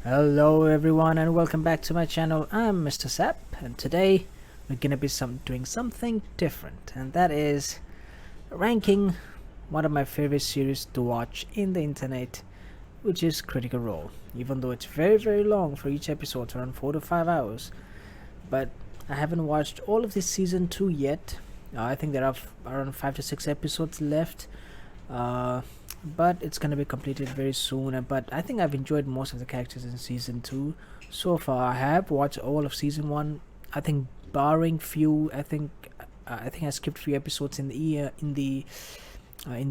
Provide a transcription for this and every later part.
Hello everyone and welcome back to my channel. I'm Mr.Sap and today we're gonna be doing something different, and that is ranking one of my favorite series to watch in the internet, which is Critical Role. Even though it's very long for each episode, around 4 to 5 hours, but I haven't watched all of this season 2 yet. I think there are around 5 to 6 episodes left. Uh, but it's gonna be completed very soon. But I think I've enjoyed most of the characters in season 2 so far. I have watched all of season 1. I think barring few, I think I skipped few episodes in the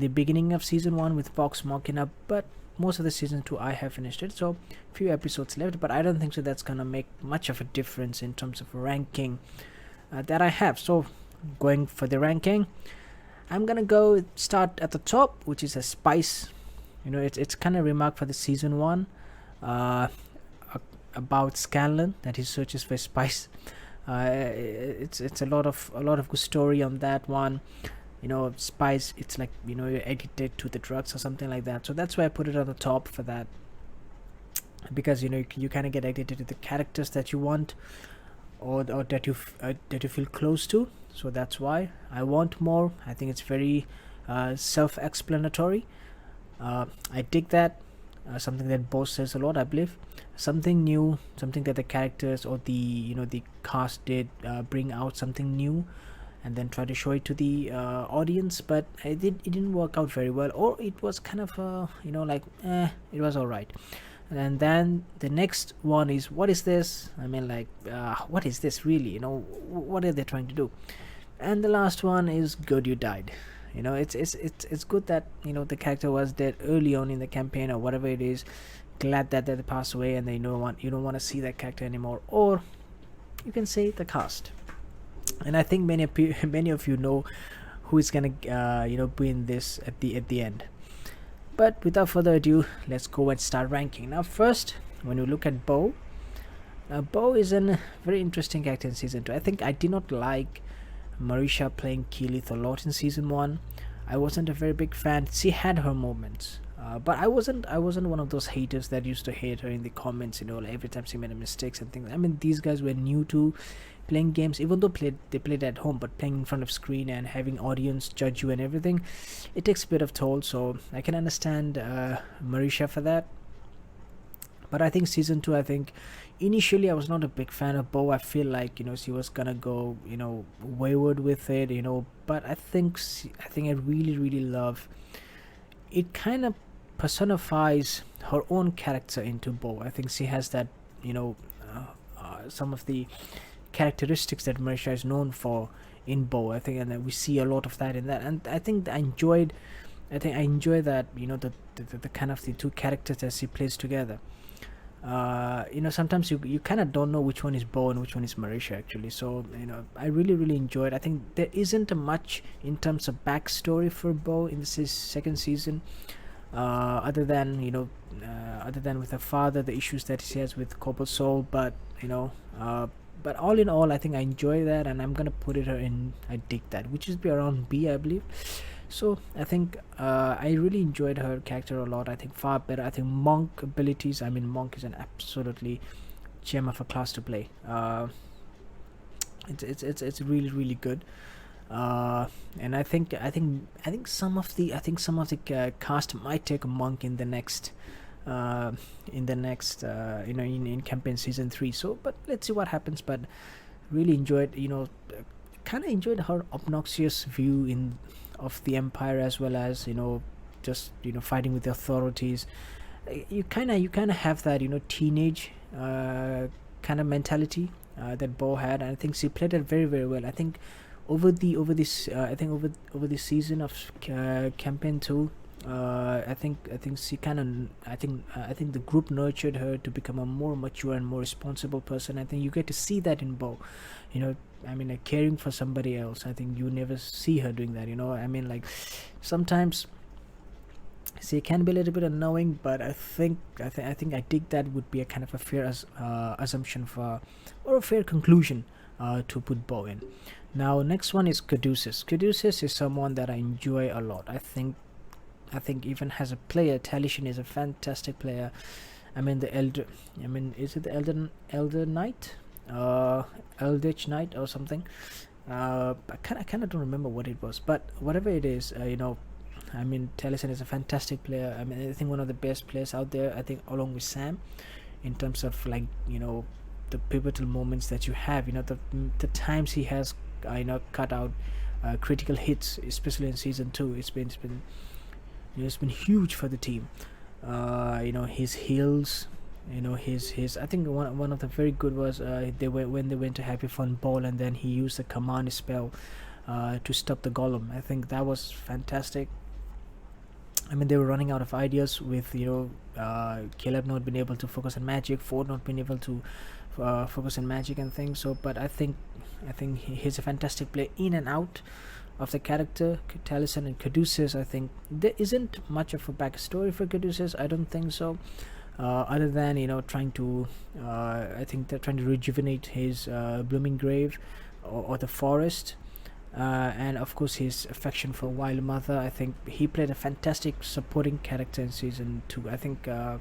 beginning of season 1 with Vox Machina, but most of the season 2 I have finished it, so few episodes left. But I don't think so that's gonna make much of a difference in terms of ranking that I have. So going for the ranking, I'm gonna go start at the top, which is a spice. It's kind of remarked for the season 1, uh, about Scanlan, that he searches for spice. It's a lot of good story on that one. Spice. It's like you're addicted to the drugs or something like that. So that's why I put it on the top for that, because you kind of get addicted to the characters that you want, or that you feel close to. So that's why I want more. I think it's very self-explanatory. I dig that. Something that Beau says a lot, I believe. Something new, something that the characters or the cast did bring out something new, and then try to show it to the audience. But it didn't work out very well, or it was kind of it was all right. And then the next one is, what is this? I mean, like, what is this really? What are they trying to do? And the last one is, good you died. It's good that the character was dead early on in the campaign or whatever it is. Glad that they passed away, and you don't want to see that character anymore. Or you can say the cast. And I think many of you know who is gonna be in this at the end. But without further ado, let's go and start ranking. Now first, when you look at Beau, Beau is a very interesting character in season 2. I think I did not like Marisha playing Keyleth a lot in season 1. I wasn't a very big fan. She had her moments, but I wasn't one of those haters that used to hate her in the comments. Like every time she made a mistakes and things. I mean, these guys were new to playing games, even though they played at home, but playing in front of screen and having audience judge you and everything, it takes a bit of toll. So I can understand Marisha for that. But I think season 2, I think initially I was not a big fan of Beau. I feel like she was gonna go wayward with it, but I think I really love it. Kind of personifies her own character into Beau. I think she has that, some of the characteristics that Marisha is known for in Beau. I think, and we see a lot of that in that. And I think I enjoy that, the kind of the two characters that she plays together. Sometimes you kind of don't know which one is Beau and which one is Marisha, actually. So I really enjoyed. I think there isn't much in terms of backstory for Beau in this second season, other than with her father, the issues that she has with Cobalt Soul. But all in all, I think I enjoy that, and I'm gonna put it her in. I dig that, which is be around B, I believe. So I think I really enjoyed her character a lot. I think far better. I think Monk abilities. I mean, Monk is an absolutely gem of a class to play. It's really good. And I think some of the cast might take a Monk in the next in campaign season 3. So, but let's see what happens. But really enjoyed, kind of enjoyed her obnoxious view of the empire, as well as just fighting with the authorities. You kind of have that teenage kind of mentality that Beau had, and I think she played it very well. I think over this season of campaign 2, I think the group nurtured her to become a more mature and more responsible person. I think you get to see that in Beau. I mean, like, caring for somebody else. I think you never see her doing that. I mean, like, sometimes she can be a little bit annoying, but I think I dig that would be a kind of a fair assumption for, or a fair conclusion to put Beau in. Now, next one is Caduceus. Caduceus is someone that I enjoy a lot. I think even as a player, Taliesin is a fantastic player. I mean the elder. I mean, is it the elder knight, eldritch knight or something? I kind of don't remember what it was, but whatever it is, I mean, Taliesin is a fantastic player. I mean, I think one of the best players out there. I think along with Sam, in terms of like the pivotal moments that you have. The times he has cut out critical hits, especially in season 2. It's been huge for the team. His heals. His I think one of the very good was when they went to Happy Fun Ball, and then he used the command spell to stop the golem. I think that was fantastic. I mean, they were running out of ideas with Caleb not being able to focus on magic, Fjord not being able to focus on magic and things. So, but I think he's a fantastic player in and out of the character. Taliesin and Caduceus, I think there isn't much of a backstory for Caduceus. I don't think so. Other than trying to, I think they're trying to rejuvenate his blooming grave or the forest. And of course his affection for Wild Mother. I think he played a fantastic supporting character in season 2. I think I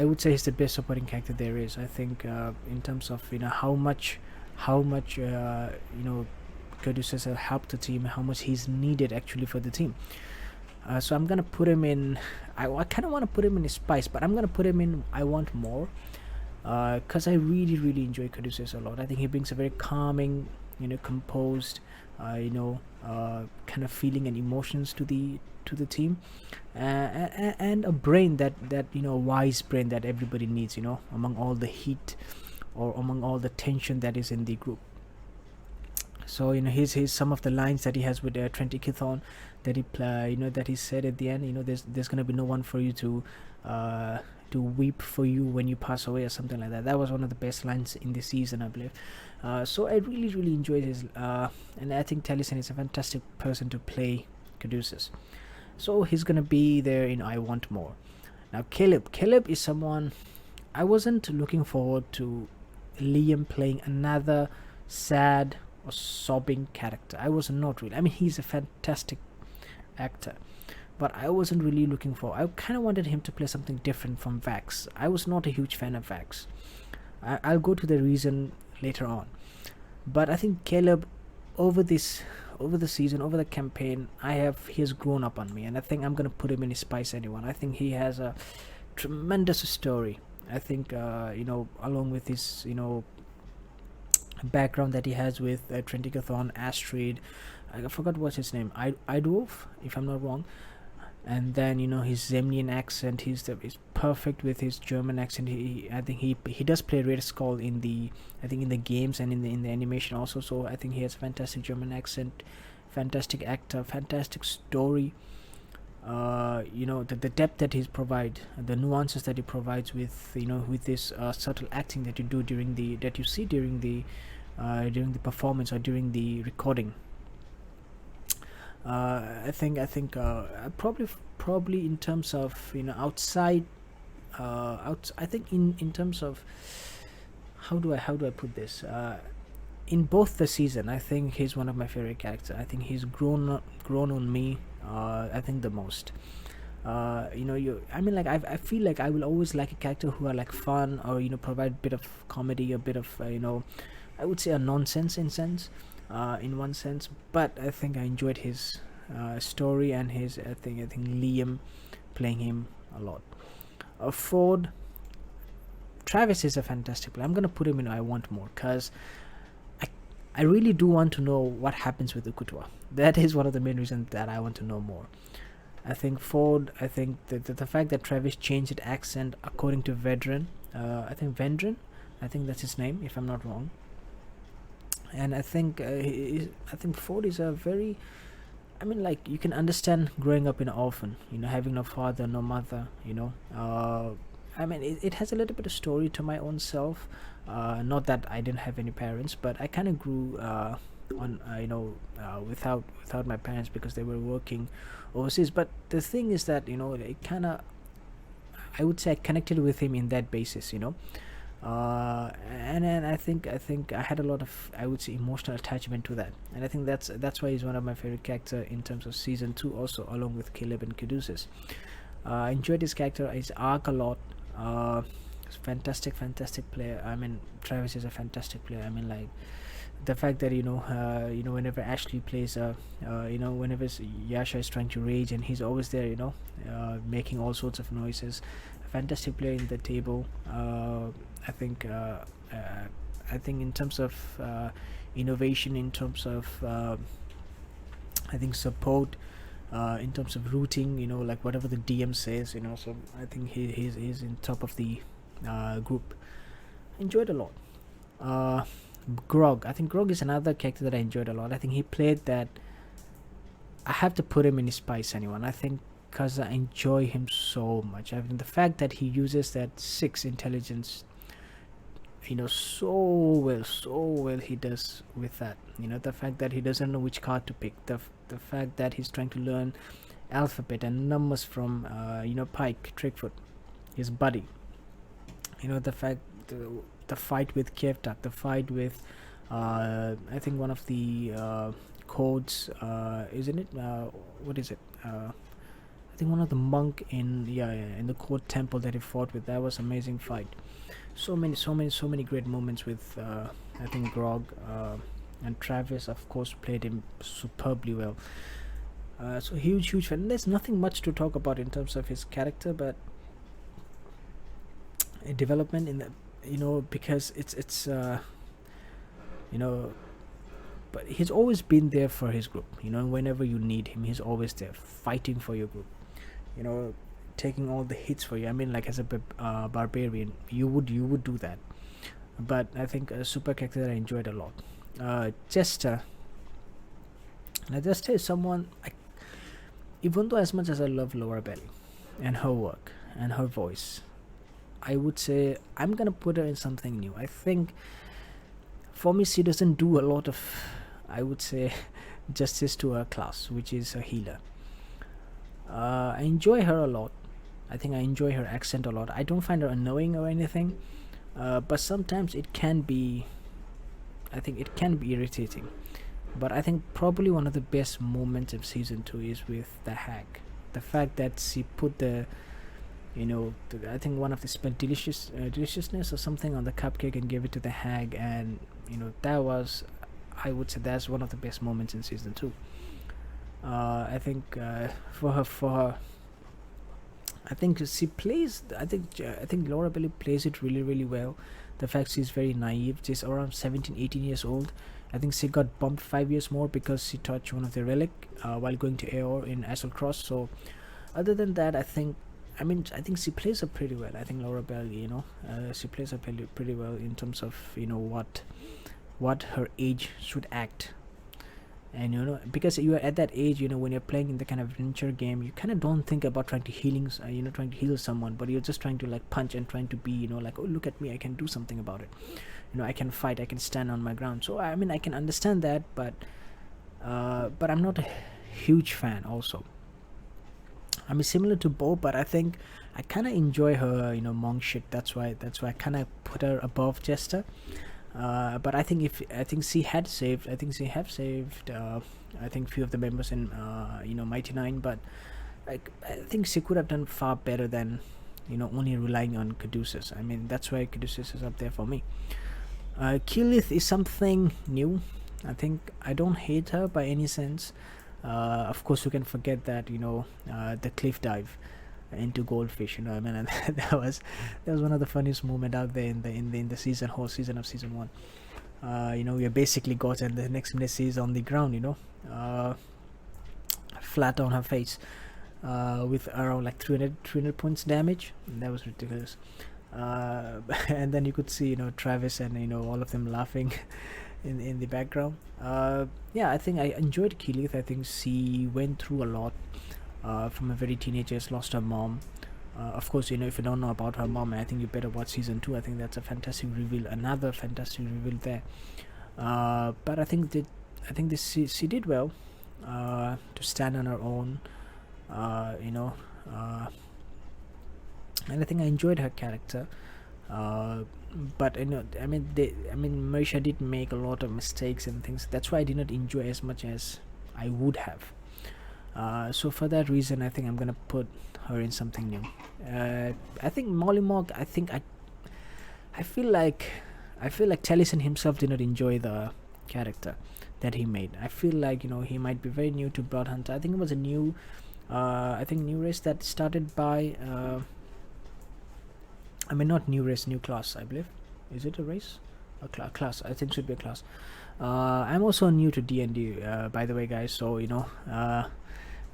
would say he's the best supporting character there is. I think in terms of how much Caduceus has helped the team, how much he's needed actually for the team. So I'm gonna put him in. I kind of want to put him in his spice, but I'm gonna put him in I want more, because I really enjoy Caduceus a lot. I think he brings a very calming, composed, kind of feeling and emotions to the team, and a brain that wise brain that everybody needs, among all the heat or among all the tension that is in the group. So here's some of the lines that he has with Trentikithon, that that he said at the end. There's gonna be no one for you to weep for you when you pass away, or something like that. That was one of the best lines in the season, I believe. So I really enjoyed his, and I think Taliesin is a fantastic person to play Caduceus. So he's gonna be there in I Want More. Now Caleb is someone I wasn't looking forward to Liam playing another sad or sobbing character. I was not really. I mean, he's a fantastic actor, but I wasn't really looking for. I kind of wanted him to play something different from Vax. I was not a huge fan of Vax. I'll go to the reason later on, but I think Caleb, over the season, over the campaign, he has grown up on me, and I think I'm gonna put him in his Spice Anyone. I think he has a tremendous story. I think along with his background that he has with Trentikithon, Astrid, I forgot what's his name, Idwolf, if I'm not wrong. And then his Zemnian accent, he's perfect with his German accent. I think he does play Red Skull in the games and in the animation also. So I think he has a fantastic German accent, fantastic actor, fantastic story. The depth that he provides, the nuances that he provides with with this subtle acting that you see during the performance or during the recording. I think probably in terms of outside, I think in terms of how do I put this, in both the season, I think he's one of my favorite characters. I think he's grown on me, I think the most. I feel like I will always like a character who are like fun, or provide a bit of comedy, a bit of I would say a nonsense in one sense. But I think I enjoyed his story and his I think Liam playing him a lot. Fjord, Travis is a fantastic player. I'm gonna put him in I Want More, because I really do want to know what happens with Ukutua. That is one of the main reasons that I want to know more. I think Fjord, I think the fact that Travis changed his accent according to Vedran, I think that's his name, if I'm not wrong. And I think Fjord is a very, you can understand growing up in an orphan, having no father, no mother, it has a little bit of story to my own self. Not that I didn't have any parents, but I kind of grew without my parents, because they were working overseas. But the thing is that it kind of, I would say I connected with him in that basis, and then I think I had a lot of, I would say, emotional attachment to that, and I think that's why he's one of my favorite character in terms of season 2 also, along with Caleb and Caduceus. I enjoyed his character, his arc a lot. Fantastic player. I mean, Travis is a fantastic player. I mean, like the fact that whenever Ashley plays, whenever Yasha is trying to rage, and he's always there, making all sorts of noises. A fantastic player in the table. I think. I think in terms of innovation, in terms of I think support, in terms of routing, like whatever the DM says, so I think he's in top of the group. Enjoyed a lot. Grog, I think Grog is another character that I enjoyed a lot. I think he played that. I have to put him in his Spice Anyone, I think, because I enjoy him so much. I mean, the fact that he uses that 6 intelligence, so well he does with that. The fact that he doesn't know which card to pick, the fact that he's trying to learn alphabet and numbers from Pike, Trickfoot, his buddy. The fact, the fight with Kevtak, the fight with I think one of the codes, isn't it, what is it, I think one of the monk in in the code temple that he fought with. That was amazing fight. So many great moments with I think Grog, and Travis of course played him superbly well. So huge fan. There's nothing much to talk about in terms of his character, but development in the, because it's but he's always been there for his group. Whenever you need him, he's always there fighting for your group, taking all the hits for you. I mean, like as a barbarian, you would do that. But I think a super character that I enjoyed a lot. Jester. Now Jester is someone even though as much as I love Laura Bailey and her work and her voice, I would say I'm gonna put her in something new. I think for me she doesn't do a lot of, I would say, justice to her class, which is a healer. I enjoy her a lot. I think I enjoy her accent a lot. I don't find her annoying or anything, but sometimes it can be, I think it can be irritating. But I think probably one of the best moments of season 2 is with the hag. The fact that she put the, I think one of the spelled deliciousness or something on the cupcake and gave it to the hag, and that was, I would say that's one of the best moments in season 2. I think for her, I think she plays. I think Laura Bailey plays it really well. The fact she's very naive. She's around 17, 18 years old. I think she got bumped 5 years more because she touched one of the relic while going to AOR in Assault Cross. So, other than that, I think she plays her pretty well. I think Laura Bailey, she plays her pretty well in terms of what her age should act. And because you are at that age, when you're playing in the kind of adventure game, you kind of don't think about trying to heal someone, but you're just trying to like punch and trying to be, like, oh, look at me, I can do something about it. I can fight, I can stand on my ground. So I mean, I can understand that, but I'm not a huge fan also. I mean, similar to Beau, but I think I kind of enjoy her, monk shit. That's why I kind of put her above Jester. But I think she have saved I think few of the members in Mighty Nein, but I think she could have done far better than only relying on Caduceus. I mean, that's why Caduceus is up there for me. Keyleth is something new. I think I don't hate her by any sense. Of course, you can forget that the cliff dive into goldfish. I mean, and that was one of the funniest moment out there in the whole season of season 1. We're basically got, and the next minute she's on the ground, flat on her face, with around like 300 points damage. That was ridiculous. And then you could see Travis and all of them laughing in the background. I think I enjoyed Keyleth. I think she went through a lot. From a very teenager, lost her mom. Of course, if you don't know about her mom, I think you better watch season 2. I think that's a fantastic reveal, another fantastic reveal there. But I think she did well to stand on her own. And I think I enjoyed her character. But Marisha did make a lot of mistakes and things. That's why I did not enjoy as much as I would have. So for that reason, I think I'm gonna put her in something new. I think Mollymauk. I feel like Taliesin himself did not enjoy the character that he made. I feel like he might be very new to Bloodhunter. I think it was a new, new race that started by. I mean, not new race, new class. I believe. Is it a race? A class. I think it should be a class. I'm also new to D&D, by the way, guys. So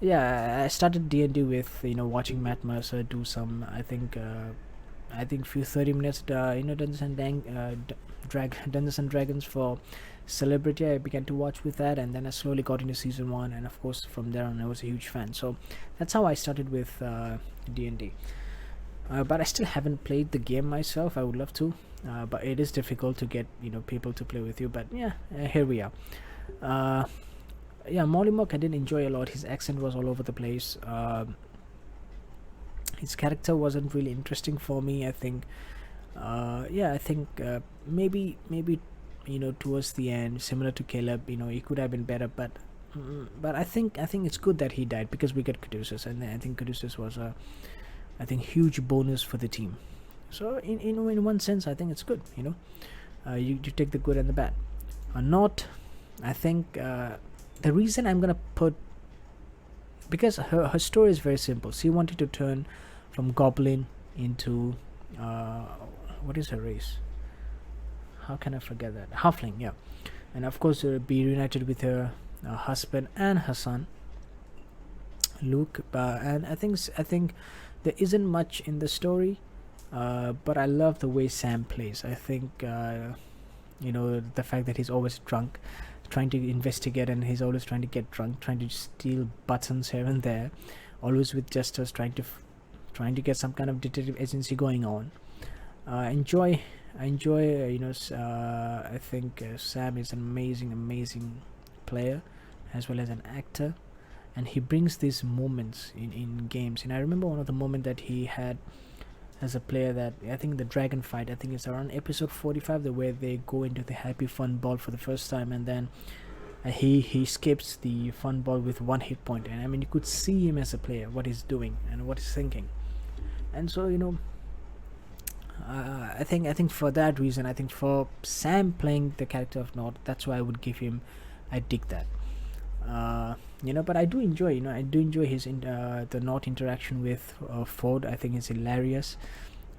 yeah, I started D&D with watching Matt Mercer do some. I think few 30 minutes. Dungeons and Dragons for Celebrity. I began to watch with that, and then I slowly got into season one, and of course from there on I was a huge fan. So that's how I started with D&D. But I still haven't played the game myself. I would love to, but it is difficult to get people to play with you. But yeah, here we are. Yeah, Mollymauk I did enjoy a lot. His accent was all over the place. His character wasn't really interesting for me. I think. Maybe towards the end, similar to Caleb, he could have been better. But I think it's good that he died because we get Caduceus, and I think Caduceus was a huge bonus for the team. So in one sense, I think it's good. You take the good and the bad. Nott, I think the reason I'm gonna put, because her story is very simple. She wanted to turn from goblin into what is her race? How can I forget that? Halfling, yeah. And of course, be reunited with her husband and her son, Luke. And I think there isn't much in the story, but I love the way Sam plays. I think the fact that he's always drunk, trying to investigate, and he's always trying to get drunk, trying to steal buttons here and there, always with Jesters, trying to get some kind of detective agency going on. I enjoy. I think Sam is an amazing player, as well as an actor, and he brings these moments in games. And I remember one of the moments that he had as a player, that I think the dragon fight, I think it's around episode 45, the where they go into the happy fun ball for the first time, and then he escapes the fun ball with one hit point. And I mean, you could see him as a player, what he's doing and what he's thinking. And so I think for that reason, I think for Sam playing the character of Nott, that's why I would give him. I dig that. But I do enjoy. His the Nott interaction with Fjord. I think it's hilarious.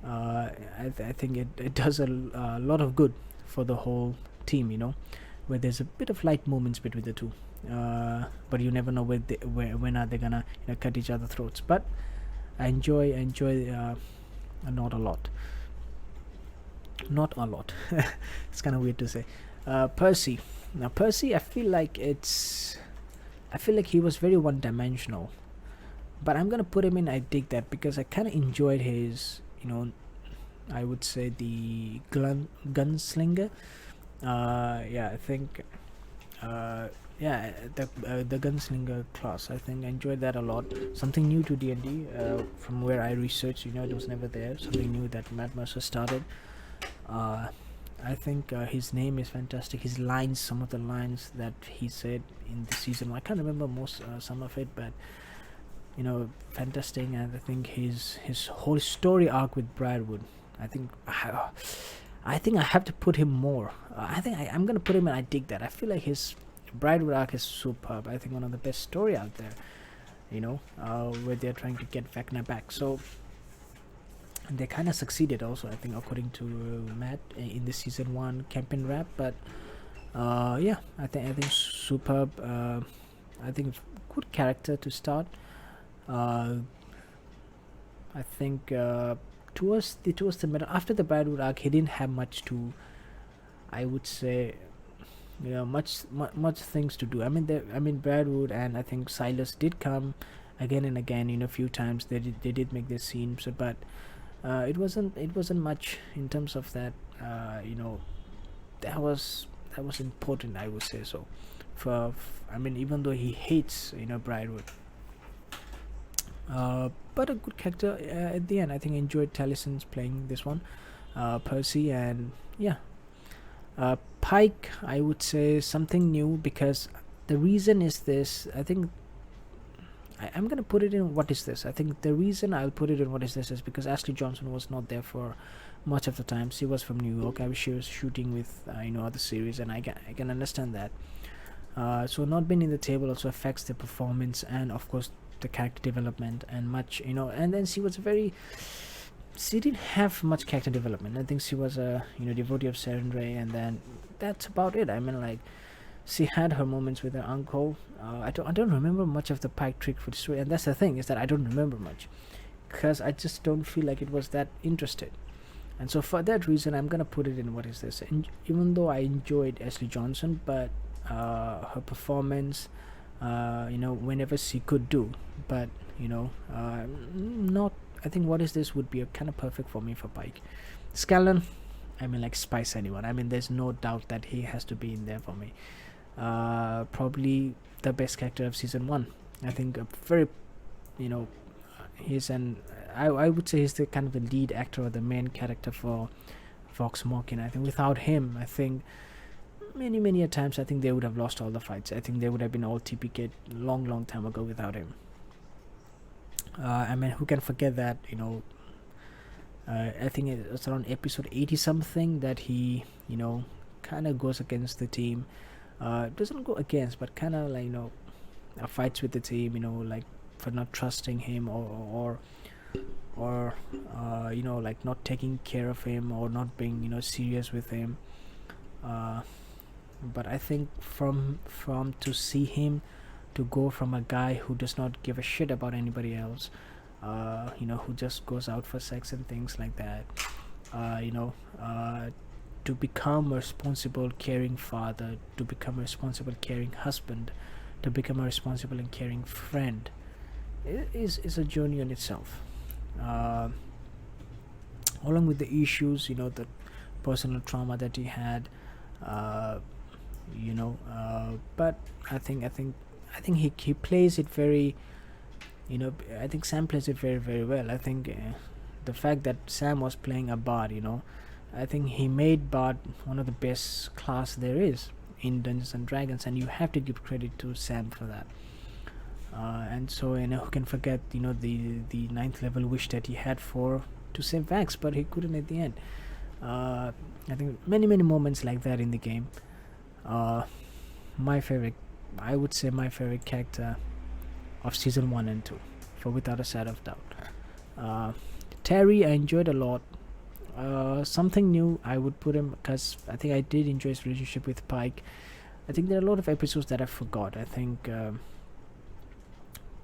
I think it does a lot of good for the whole team. Where there's a bit of light moments between the two. But you never know when are they gonna cut each other's throats. But I enjoy Nott a lot. Not a lot. It's kind of weird to say. Percy. Now Percy, I feel like he was very one-dimensional, but I'm gonna put him in. I dig that because I kind of enjoyed his, I would say the gunslinger. I think, the gunslinger class. I think I enjoyed that a lot. Something new to D&D. From where I researched, it was never there. Something new that Matt Mercer started. I think his name is fantastic. His lines, some of the lines that he said in the season, I can't remember some of it, but fantastic. And I think his whole story arc with Briarwood, I think I have to put him more. I think I'm gonna put him in. I dig that. I feel like his Briarwood arc is superb. I think one of the best story out there. Where they're trying to get Vecna back. So. And they kind of succeeded also, I think, according to Matt in the season 1 campaign wrap. But I think superb. I think good character to start. I think towards the middle, after the Briarwood arc, he didn't have much to, I would say, much things to do. I mean Briarwood, and I think Silas did come again and again. A few times they did make their scene. So, but. It wasn't much in terms of that. That was important, I would say so. Even though he hates Briarwood, but a good character at the end. I think I enjoyed Talison's playing this one, Percy, and Pike. I would say something new, because the reason is this. I think I'm gonna put it in what is this. I think the reason I'll put it in what is this is because Ashley Johnson was not there for much of the time. She was from New York. She was shooting with other series, and I can understand that. So not being in the table also affects the performance and of course the character development and much. And then she didn't have much character development. I think she was a devotee of Serendray, and then that's about it. I mean, like, she had her moments with her uncle. I don't remember much of the Pike trick for the story, and that's the thing, is that I don't remember much because I just don't feel like it was that interested. And so for that reason, I'm gonna put it in what is this. And even though I enjoyed Ashley Johnson, but her performance, whenever she could do, but not. I think what is this would be a kind of perfect for me for Pike. Scanlan, I mean, like, spice anyone. I mean, there's no doubt that he has to be in there for me. Probably the best character of season 1. I think a very, he's an. I would say he's the kind of the lead actor or the main character for Vox Machina. I think without him, I think many a times I think they would have lost all the fights. I think they would have been all TPK long time ago without him. I mean, who can forget that? I think it's around episode 80 something that he kind of goes against the team. Doesn't go against, but kind of like fights with the team. Like, for not trusting him or like not taking care of him or not being serious with him. But I think from to see him to go from a guy who does not give a shit about anybody else, who just goes out for sex and things like that, to become a responsible, caring father, to become a responsible, caring husband, to become a responsible and caring friend, is a journey in itself. Along with the issues, the personal trauma that he had, but I think he plays it very, I think Sam plays it very very well. I think the fact that Sam was playing a bard, I think he made bard one of the best class there is in Dungeons and Dragons, and you have to give credit to Sam for that. And so who can forget the 9th level wish that he had to save Vax, but he couldn't at the end. I think many moments like that in the game. My favorite, I would say my favorite character of season 1 and 2, for without a shadow of doubt. Terry, I enjoyed a lot. Something new I would put him, because I think I did enjoy his relationship with Pike. I think there are a lot of episodes that I forgot. I think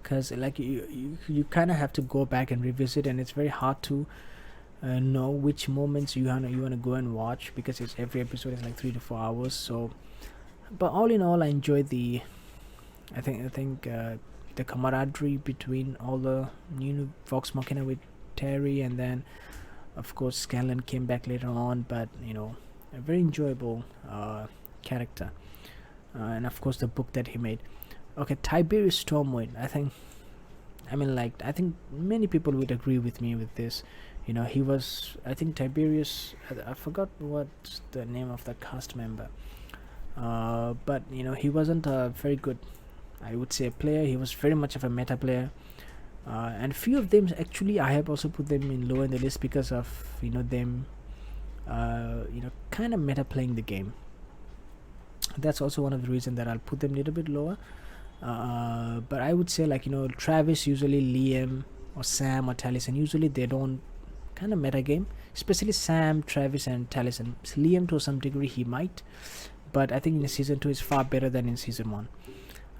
because like you kind of have to go back and revisit, and it's very hard to know which moments you wanna go and watch, because it's every episode is like 3 to 4 hours. So, but all in all, I enjoyed the camaraderie between all the Vox Machina with Terry, and then of course Scanlan came back later on, but a very enjoyable character, and of course the book that he made. Okay, Tiberius Stormwind. I think many people would agree with me with this. He was, I think Tiberius, I forgot what's the name of the cast member, but he wasn't a very good, I would say, player. He was very much of a meta player, and few of them actually I have also put them in low in the list because of them kind of meta playing the game. That's also one of the reasons that I'll put them a little bit lower. But I would say, like, Travis, usually Liam or Sam or Taliesin, usually they don't kind of meta game, especially Sam, Travis and Taliesin. Liam to some degree he might, but I think in season 2 is far better than in season 1,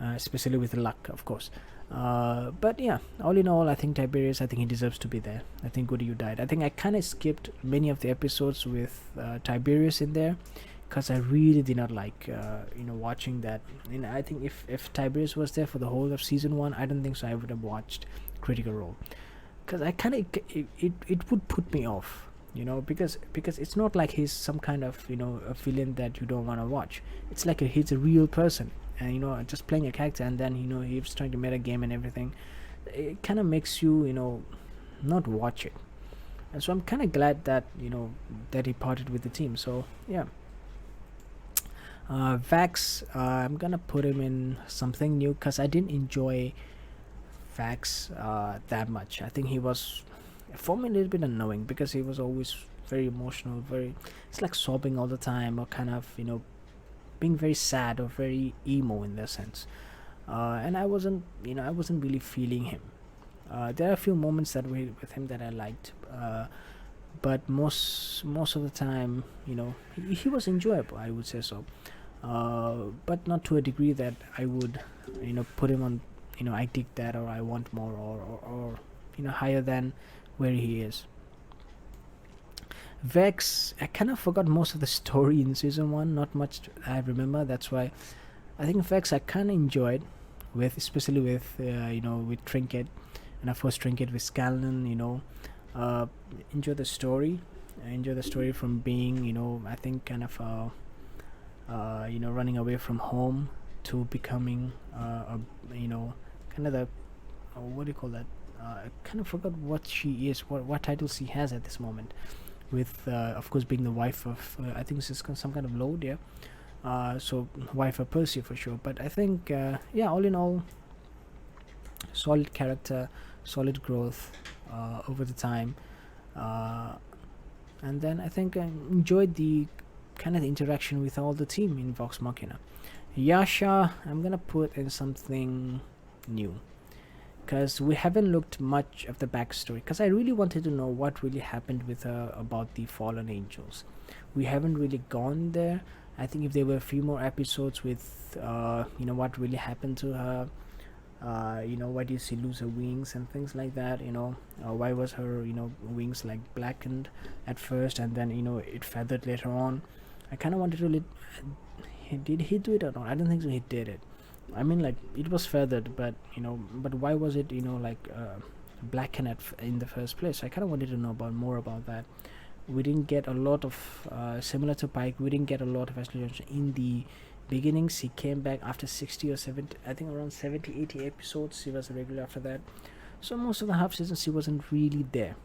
especially with luck, of course. But yeah, all in all, I think Tiberius, I think he deserves to be there. I think Good You Died. I think I kind of skipped many of the episodes with Tiberius in there, because I really did not like watching that. And I think if Tiberius was there for the whole of season 1, I don't think so I would have watched Critical Role, because I kind of it would put me off, because it's not like he's some kind of a villain that you don't want to watch. It's like he's a real person, and just playing a character, and then he's trying to meta game and everything. It kind of makes you not watch it. And so I'm kind of glad that that he parted with the team. So yeah. Vax, I'm gonna put him in something new, because I didn't enjoy Fax that much. I think he was, for me, a little bit annoying because he was always very emotional, very, it's like sobbing all the time, or kind of, being very sad or very emo in that sense. And I wasn't really feeling him. There are a few moments that with him that I liked, but most of the time, he was enjoyable. I would say so, but not to a degree that I would, put him on, I dig that, or I want more, or higher than where he is. Vex, I kind of forgot most of the story in season one. Not much I remember. That's why I think Vex I kind of enjoyed, with especially with with Trinket, and of course Trinket with Scanlan. Enjoy the story. I enjoy the story from being I think kind of running away from home to becoming kind of the what do you call that? I kind of forgot what she is, what title she has at this moment. With of course being the wife of I think this is some kind of lord, yeah. So wife of Percy for sure. But I think yeah, all in all, solid character, solid growth over the time, and then I think I enjoyed the kind of interaction with all the team in Vox Machina. Yasha, I'm gonna put in something new, because we haven't looked much of the backstory, because I really wanted to know what really happened with her about the fallen angels. We haven't really gone there. I think if there were a few more episodes with what really happened to her, why did she lose her wings and things like that, why was her wings like blackened at first, and then it feathered later on. I kind of wanted to did he do it or not? I don't think so he did it. I mean, like, it was feathered, but but why was it blackened in the first place? I kind of wanted to know more about that. We didn't get a lot of similar to Pike. We didn't get a lot of Ashley Johnson in the beginnings. He came back after 60 or 70, I think around 70-80 episodes. He was a regular after that. So most of the half seasons he wasn't really there,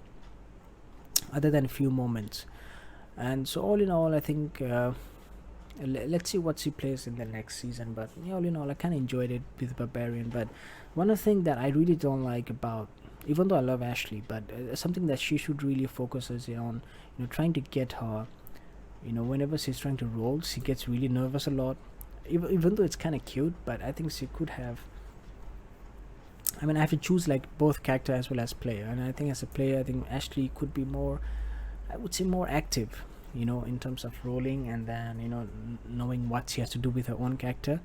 other than a few moments. And so all in all, I think let's see what she plays in the next season. But all in all, I kind of enjoyed it with Barbarian. But one of the things that I really don't like about, even though I love Ashley, but something that she should really focus on, trying to get her, whenever she's trying to roll, she gets really nervous a lot. Even though it's kind of cute, but I think she could have. I mean, I have to choose like both character as well as player, and I think as a player, I think Ashley could be more, I would say, more active, in terms of rolling, and then knowing what she has to do with her own character.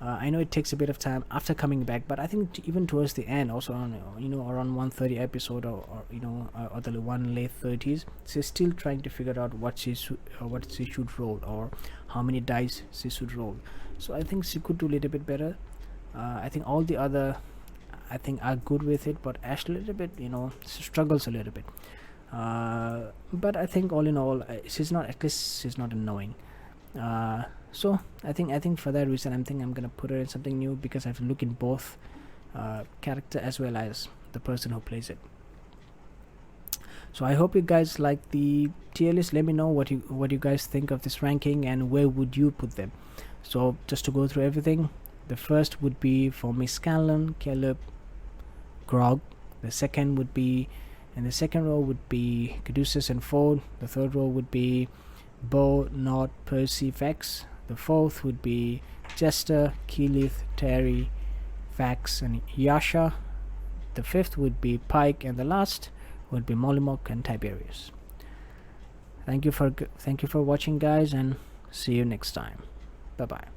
I know it takes a bit of time after coming back, but I think even towards the end, also on around 130 episode, or the one late 30s, she's still trying to figure out what she should roll, or how many dice she should roll. So I think she could do a little bit better. I think all the other, I think, are good with it, but Ashley a little bit, struggles a little bit. But I think all in all, she's not annoying. So I think for that reason, I'm gonna put her in something new, because I have to look in both character as well as the person who plays it. So I hope you guys like the tier list. Let me know what you guys think of this ranking, and where would you put them. So just to go through everything, the first would be for me Scanlan, Keyleth, Grog. The second would be, in the second row would be Caduceus and Fjord. The third row would be Beau, Nott, Percy, Vex. The fourth would be Jester, Keyleth, Taryon, Vex, and Yasha. The fifth would be Pike, and the last would be Mollymauk and Tiberius. Thank you for watching, guys, and see you next time. Bye bye.